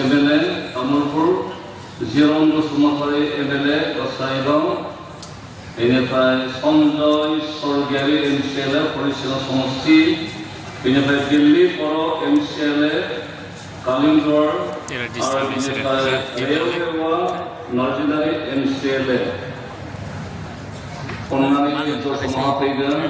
MLA Tamulpur जिरन Basumatary MLA Gossaigaon बेनिफ्राय संजय सरगियारि MCLA परिसिला समष्टि बेनिफ्राय दिल्ली बर' MCLA कालिंगड़ आरो बेनिफ्राय रेलवेवा नार्जिनारि MCLA अन्नानै जथुमा फैगोन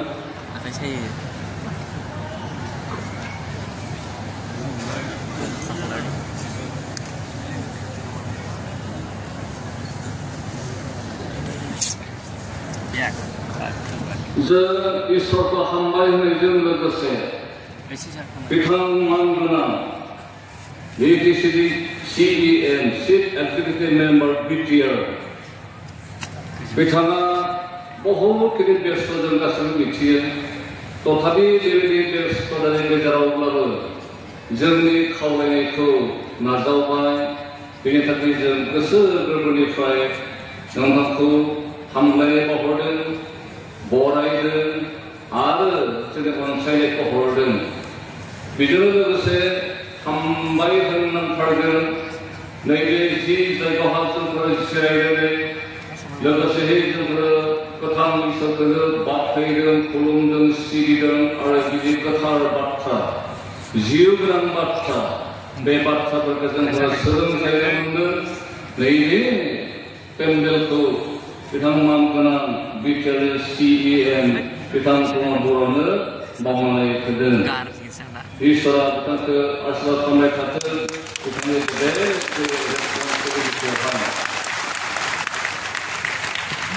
जों इसोरखौ हामबाय होनायजों लोगोसे बिथांमोना CEM Chief Executive Member BTR बिथाङा बहुत गिदिर बेस्थ जों गासैबो मिथियो तथापि बेबायदि बेस्थ'नि गेजेरावब्लाबो जोंनि खावलायनायखौ नाजावबाय बेनि थाखाय जों गोसो गोरबोनिफ्राय नोंथांखौ हामलायनाय बावहरदों बरायदों आरो जोंनि अनसायनायखौ हरदों बेजों लोगोसे हामबाय होननांथारगोन नैबे जि जायगायावहा जोंफोर जिरायनानै लोगोसे जोंफोर गोथां इसोरखौ बाख्नायदों खुलुमदों सिबिदों आरो बिदि गोथार बाथ्रा जिउ गोनां बाथ्रा बे बाथ्राफोरखौ जोंफोर सोलोंथाय मोनदों नैबे पेन्डेलखौ बिथांमोन गोनां बिटिआर CEM बिथां प्रमद बर'नो बावनानै होदों इसोरा बिथांखौ आशीर्बाद खालामबाय थाथों बिथांनि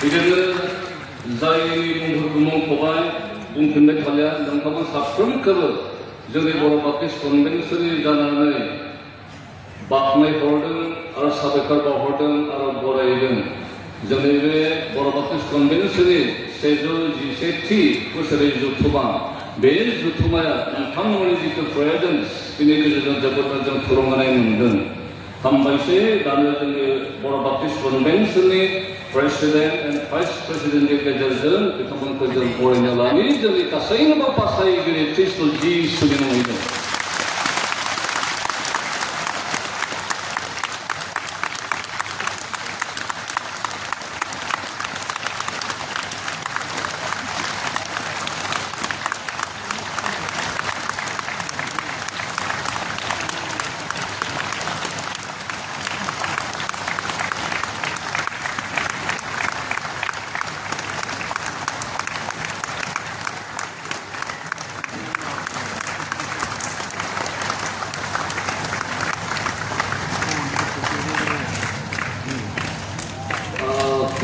बिदिनो जायनि मुंफोरखौ मुंख'बाय बुंफिनबाय थालिया नोंथांमोन साफ्रोमखौबो जोंनि बर' बाप्टिस्ट कनभेन्सननि जानानै बाख्नायहरदों आरो साबायखर बावहरदों आरो बरायदों जोंनि बे बर' बाप्टिस्ट कनभेन्सननि 111थि बोसोरारि जथुमा बे जथुमाया नोंथांमोननि जिथु प्रेजेन्स बेनि गेजेरजों जोबोद जों थुलुंगानाय मोनदों हामबायसै दानो जोंनि बर' बाप्टिस्ट कनभेन्सननि प्रेसिडेन्ट एन्ड भाइस प्रेसिडेन्टनि गेजेरजों बिथांमोनखौ जों बरायना लानि जोंनि गासैबो बासायगिरि ख्रीष्ट जिसुनि मुङै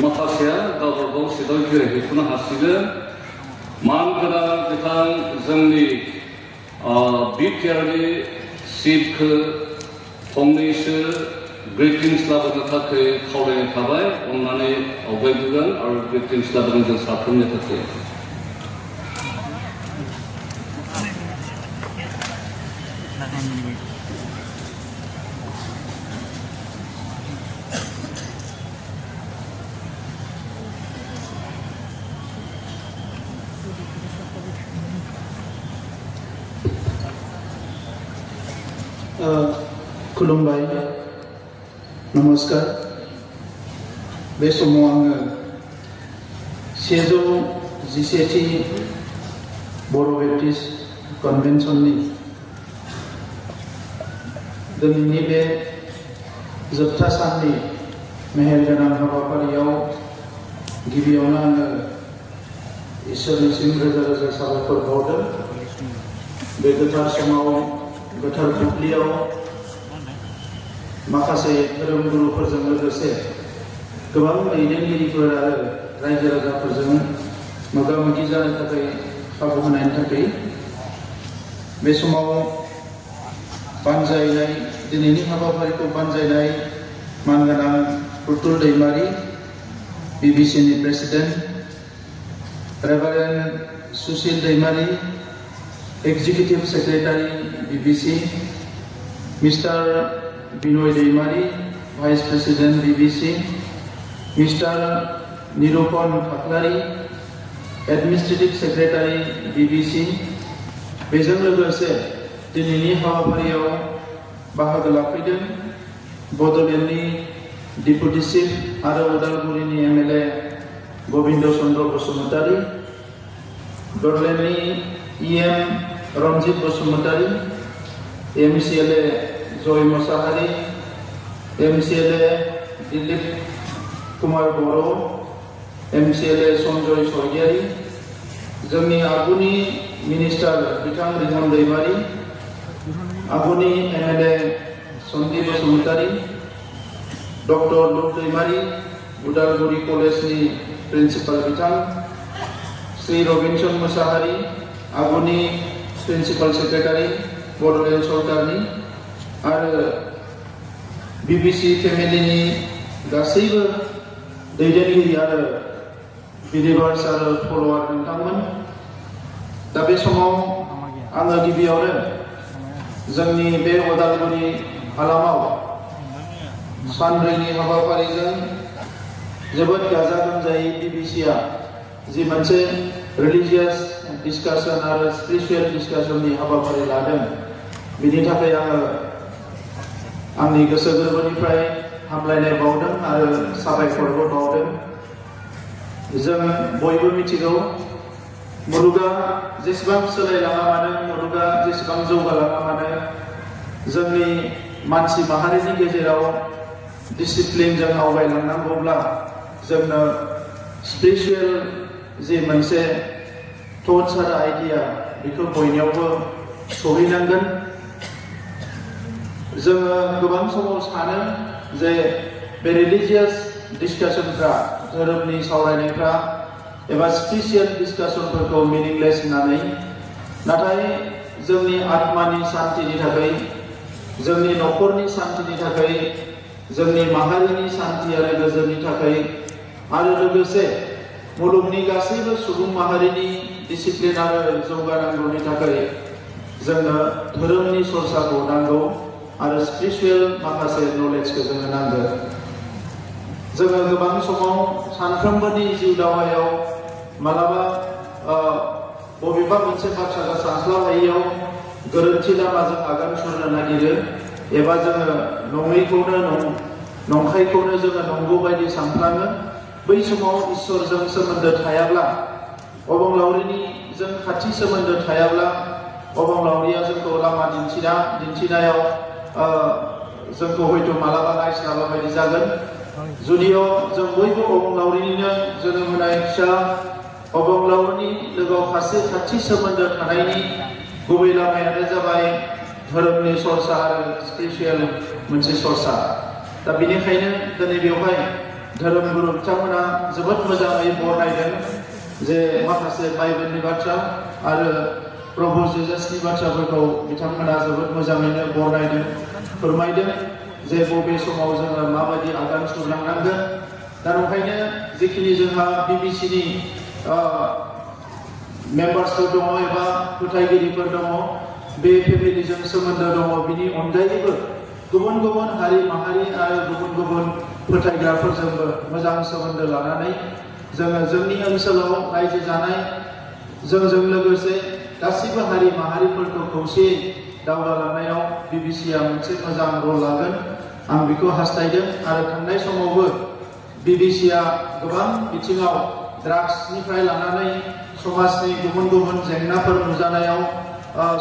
माखासेया गावबा गाव सिटआव जिरायहैथ'नो हासिगोन मानगोनां बिथां जोंनि बिटिआरनि चिफखौ फंनैसो ग्रिटिंस लाबोनो थाखाय खावलायनाय थाबाय अननानै आवगायबोगोन आरो ग्रिटिंस लाबोगोन जों साफ्रोमनि थाखाय खुलुमबाय नमस्कार बे समाव आङो 111थि बर' बेप्टिस्ट कनभेन्सननि दिनैनि बे जोबथा साननि मेहेरगोनां हाबाफारियाव गिबियावनो आङो इसोरनिसिम रोजा रोजा साबायखर बावदों बे गोथार समाव गोथार बुब्लियाव माखासे धोरोम गुरुफोरजों लोगोसे गोबां दैदेनगिरिफोर आरो रायजो राजाफोरजों मोगा मोगि जानो थाखाय खाबु होनायनि थाखाय बे समाव बानजायनाय दिनैनि हाबाफारिखौ बानजायनाय मानगोनां प्रतुल दैमारि BBCनि प्रेसिडेन्ट रेभारेन्ड सुशील दैमारि Executive Secretary BBC, Mr. Binoy Deimari, Vice President BBC, Mr. Nirupan Thaklari, Administrative Secretary BBC, बेजों लोगोसे दिनैनि हाबाफारियाव बाहागो लाफैदों बड'लेण्डनि डिपुटि चिफ आरो उदालगुरिनि एमएलए गोविंद चन्द्र बसुमतारी, बड'लेण्डनि EM Ranjit Basumatary, MCLA Joy Mosahary, MCLA Dilip Kumar Boro', MCLA Sanjay Swargiary, जोंनि आगुनि मिनिस्टार बिथां रिमन दैमारी, आगुनि एमएलए सन्दीप बसुमतारी, डक्टर लुक दैमारी, उदालगुरि कलेजनि प्रिन्सिपाल बिथां श्री रबिनसन मोसाहारी, आगुनि प्रिन्सिपाल सेक्रेटारि बड'लेण्ड सरकारनि आरो बिबिसि फेमिलिनि गासैबो दैदेनगिरि आरो बिलिभार्स आरो फलोवार नोंथांमोन, दा बे समाव आङो गिबियावनो जोंनि बे उदालगुरि हालामाव सानब्रैनि हाबाफारिजों जोबोद गाजा गोमजायै बिबिसिआ जि मोनसे रिलिजियास डिसकासन आरो स्पिरिचुएल डिसकासननि हाबाफारि लादों, बिनि थाखाय आङो आंनि गोसो गोरबोनिफ्राय हामलायनाय बावदों आरो साबायखरबो बावदों। जों बयबो मिथिगौ मुलुगा जेसेबां सोलायलाङा मानो, मुलुगा जेसेबां जौगालाङा मानो, जोंनि मानसि माहारिनि गेजेराव डिसिप्लिनजों आवगायलांनांगौब्ला जोंनो स्पिरिचुएल जि मोनसे थट्स आरो आइडिया बेखौ बयनियावबो सहैनांगोन। जोङो गोबां समाव सानो जे बे रिलिजियास डिसकासनफ्रा, धोरोमनि सावरायनायफ्रा एबा स्पिरिचुएल डिसकासनफोरखौ मिनिंलेस होननानै, नाथाय जोंनि आत्मानि सान्तिनि थाखाय, जोंनि न'खरनि सान्तिनि थाखाय, जोंनि माहारिनि सान्ति आरो गोजोननि थाखाय आरो लोगोसे मुलुगनि गासैबो सुबुं माहारिनि डिसिप्लिन आरो जौगानांगौनि थाखाय जोंनो धोरोमनि सरसाखौ नांगौ आरो स्पिरिचुएल माखासे नलेजखौ जोंनो नांगौ। जोङो गोबां समाव सानफ्रोमबोनि जिउ दावहायाव मालाबा बबेबा मोनसे बाथ्राखौ सानस्लाबहायैयाव गोरोन्थि लामाजों आगान सुरनो नागिरो एबा जोङो नङैखौनो नंखायखौनो जोङो नंगौ बायदि सानफ्लाङो। बै समाव इसोरजों सोमोन्दो थायाब्ला, अबंलावरिनि जों खाथि सोमोन्दो थायाब्ला, अबंलावरिया जोंखौ लामा दिन्थिनायाव जोंखौ हयथ' मालाबा नायस्लाबा बायदि जागोन। जुदिअ जों बयबो अबंलावरिनिनो जोनोम होनाय फिसा, अबंलावरिनि लोगोआव खाथि सोमोन्दो थानायनि गुबै लामायानो जाबाय धोरोमनि सरसा आरो स्पिरिचुएल मोनसे सरसा। दा बेनिखायनो दिनै बेवहाय धोरोम गुरु बिथांमोना जोबोद मोजाङै बरनायदों जे माखासे बाइबेलनि बाथ्रा आरो प्रभु जिजासनि बाथ्राफोरखौ बिथांमोना जोबोद मोजाङैनो बरनायदों, फोरमायदों जे बबे समाव जोङो माबायदि आगान सुरलांनांगोन। दा ओंखायनो जिखिनि जोंहा बिबिसिनि मेम्बार्सफोर दङ एबा फोथायगिरिफोर दङ, बे फेमिलिजों सोमोन्दो दङ, बिनि अनगायैबो गुबुन गुबुन हारि माहारि आरो गुबुन गुबुन फोथायग्राफोरजोंबो मोजां सोमोन्दो लानानै जोङो जोंनि ओनसोलाव रायजो जानाय, जोंजों लोगोसे गासिबो हारि माहारिफोरखौ खौसेयै दावगालांनायाव बिबिसिआ मोनसे मोजां रल लागोन, आं बेखौ हास्थायदों। आरो थांनाय समावबो बिबिसिआ गोबां बिथिङाव ड्राग्सनिफ्राय लानानै समाजनि गुबुन गुबुन जेंनाफोर नुजानायाव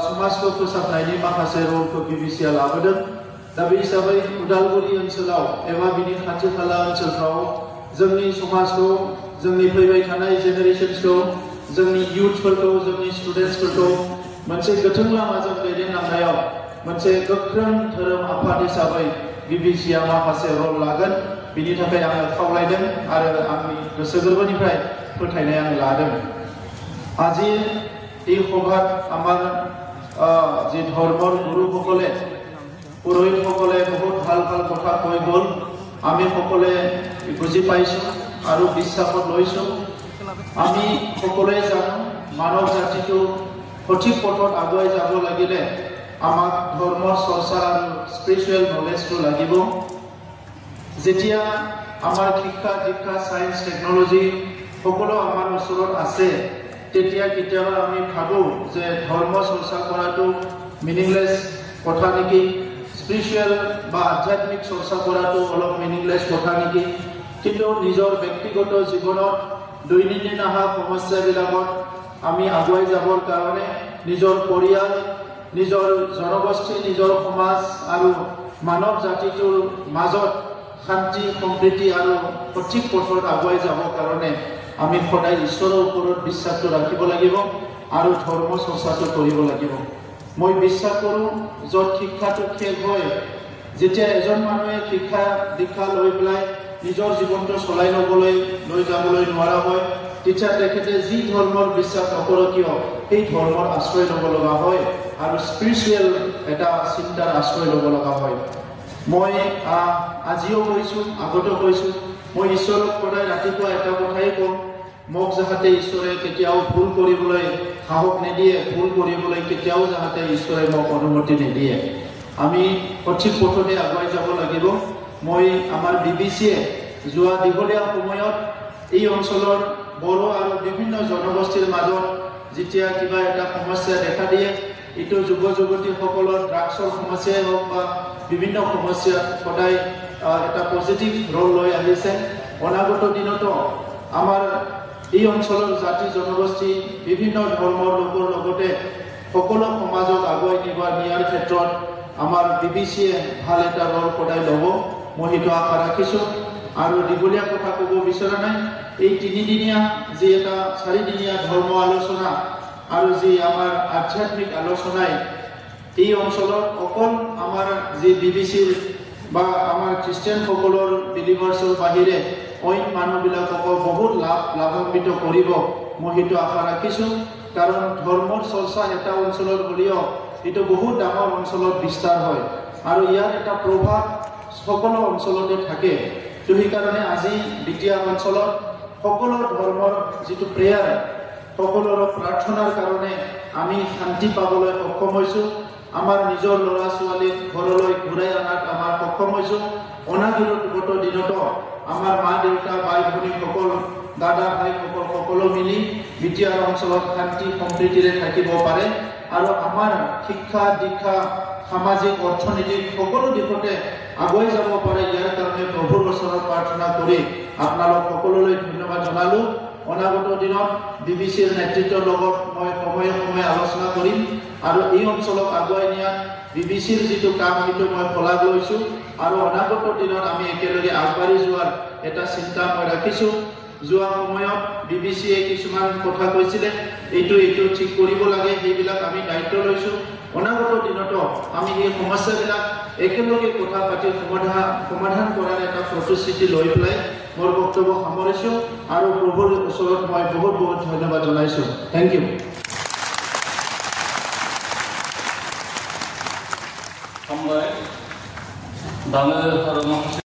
समाजखौ फोसाबनायनि माखासे रलखौ बिबिसिआ लाबोदों। दा बे हिसाबै उदालगुरि ओनसोलाव एबा बिनि खाथि खाला ओनसोलफ्राव जोंनि समाजखौ, जोंनि फैबाय थानाय जेनेरेशन्सखौ, जोंनि इयुथफोरखौ, जोंनि स्टुडेन्टसफोरखौ मोनसे गोथों लामाजों दैदेनलांनायाव मोनसे गोख्रों धोरोम आफाद हिसाबै बिबिसिआ माखासे रल लागोन। बिनि थाखाय आङो खावलायदों आरो आंनि गोसो गोरबोनिफ्राय फोथायनाय आं लादों। আজি এই সভাত আমাৰ যি ধৰ্মৰ গুৰুসকলে, পুৰোহিতসকলে বহুত ভাল ভাল কথা কৈ গ'ল, আমি সকলে বুজি পাইছোঁ আৰু বিশ্বাসত লৈছোঁ। আমি সকলোৱে জানো মানৱ জাতিটো সঠিক পথত আগুৱাই যাব লাগিলে আমাক ধৰ্মৰ চৰ্চা আৰু স্পিৰিচুৱেল নলেজটো লাগিব। যেতিয়া আমাৰ শিক্ষা দীক্ষা সায়েন্স টেকনলজি সকলো আমাৰ ওচৰত আছে, তেতিয়া কেতিয়াবা আমি ভাবোঁ যে ধৰ্ম চৰ্চা কৰাটো মিনিংলেছ কথা নেকি, স্পিৰিচুৱেল বা আধ্যাত্মিক চৰ্চা কৰাটো অলপ মিনিংলেছ কথা নেকি কিন্তু নিজৰ ব্যক্তিগত জীৱনত দৈনন্দিন অহা সমস্যাবিলাকত আমি আগুৱাই যাবৰ কাৰণে নিজৰ পৰিয়াল নিজৰ জনগোষ্ঠী নিজৰ সমাজ আৰু মানৱ জাতিটোৰ মাজত শান্তি সম্প্ৰীতি আৰু সঠিক পথত আগুৱাই যাবৰ কাৰণে আমি সদায় ঈশ্বৰৰ ওপৰত বিশ্বাসটো ৰাখিব লাগিব আৰু ধৰ্ম চৰ্চাটো কৰিব লাগিব মই বিশ্বাস কৰোঁ য'ত শিক্ষাটো শেষ হয় যেতিয়া এজন মানুহে শিক্ষা দীক্ষা লৈ পেলাই নিজৰ জীৱনটো চলাই লৈ যাবলৈ নোৱাৰা হয় তেতিয়া তেখেতে যি ধৰ্মৰ বিশ্বাস নকৰক কিয় সেই ধৰ্মৰ আশ্ৰয় ল'ব লগা হয় আৰু স্পিৰিচুৱেল এটা চিন্তাৰ আশ্ৰয় ল'ব লগা হয় মই আজিও কৈছোঁ আগতেও কৈছোঁ মই ঈশ্বৰক সদায় ৰাতিপুৱা এটা কথাই কওঁ মোক যাহাতে ঈশ্বৰে কেতিয়াও ভুল কৰিবলৈ সাহস নিদিয়ে ভুল কৰিবলৈ কেতিয়াও যাহাতে ঈশ্বৰে মোক অনুমতি নিদিয়ে আমি সঠিক পথতে আগুৱাই যাব লাগিব মই আমাৰ বিবিচিয়ে যোৱা দীঘলীয়া সময়ত এই অঞ্চলৰ বড়ো আৰু বিভিন্ন জনগোষ্ঠীৰ মাজত যেতিয়া কিবা এটা সমস্যা দেখা দিয়ে এইটো যুৱ যুৱতীসকলৰ ড্ৰাগছৰ সমস্যাই হওক বা বিভিন্ন সমস্যা সদায় এটা পজিটিভ ৰোল লৈ আহিছে অনাগত দিনতো আমাৰ এই অঞ্চলৰ জাতি জনগোষ্ঠী বিভিন্ন ধৰ্মৰ লোকৰ লগতে সকলো সমাজক আগুৱাই নিয়াৰ ক্ষেত্ৰত আমাৰ বিবিচিয়ে ভাল এটা ৰোল সদায় ল'ব মই সেইটো আশা ৰাখিছোঁ আৰু দীঘলীয়া কথা ক'ব বিচৰা নাই এই তিনিদিনীয়া যি এটা চাৰিদিনীয়া ধৰ্ম আলোচনা আৰু যি আমাৰ আধ্যাত্মিক আলোচনাই এই অঞ্চলত অকল আমাৰ যি বিবিচিৰ বা আমাৰ খ্ৰীষ্টিয়ানসকলৰ বিলিভাৰ্ছৰ বাহিৰে অইন মানুহবিলাকক বহুত লাভান্বিত কৰিব মই সেইটো আশা ৰাখিছোঁ কাৰণ ধৰ্মৰ চৰ্চা এটা অঞ্চলত হ'লেও এইটো বহুত ডাঙৰ অঞ্চলত বিস্তাৰ হয় আৰু ইয়াৰ এটা প্ৰভাৱ সকলো অঞ্চলতে থাকে তো সেইকাৰণে আজি দ্বিতীয় অঞ্চলত সকলো ধৰ্মৰ যিটো প্ৰেয়াৰ সকলোৰে প্ৰাৰ্থনাৰ কাৰণে আমি শান্তি পাবলৈ সক্ষম হৈছোঁ আমাৰ নিজৰ ল'ৰা ছোৱালীক ঘৰলৈ ঘূৰাই অনাত আমাৰ সক্ষম হৈছোঁ অনাগত দিনতো আমাৰ মা দেউতা ভাই ভনীসকল দাদা ভাইসকল সকলো মিলি বিটিআৰ অঞ্চলত শান্তি সম্প্ৰীতিৰে থাকিব পাৰে আৰু আমাৰ শিক্ষা দীক্ষা সামাজিক অৰ্থনৈতিক সকলো দিশতে আগুৱাই যাব পাৰে ইয়াৰ কাৰণে প্ৰভুৰ ওচৰত প্ৰাৰ্থনা কৰি আপোনালোক সকলোলৈ ধন্যবাদ জনালোঁ অনাগত দিনত বিবিচিৰ নেতৃত্বৰ লগত মই সময়ে সময়ে আলোচনা কৰিম আৰু এই অঞ্চলক আগুৱাই নিয়াত বিবিচিৰ যিটো কাম সেইটো মই শলাগ লৈছোঁ আৰু অনাগত দিনত আমি একেলগে আগবাঢ়ি যোৱাৰ এটা চিন্তা মই ৰাখিছোঁ যোৱা সময়ত বিবিচিয়ে কিছুমান কথা কৈছিলে এইটো ঠিক কৰিব লাগে সেইবিলাক আমি দায়িত্ব লৈছোঁ অনাগত দিনতো আমি এই সমস্যাবিলাক একেলগে কথা পাতি সমাধান কৰাৰ এটা প্ৰতিশ্ৰুতি লৈ পেলাই মোৰ বক্তব্য সামৰিছোঁ আৰু প্ৰভুৰ ওচৰত মই বহুত বহুত ধন্যবাদ জনাইছোঁ থেংক ইউ दानो आरो माखासे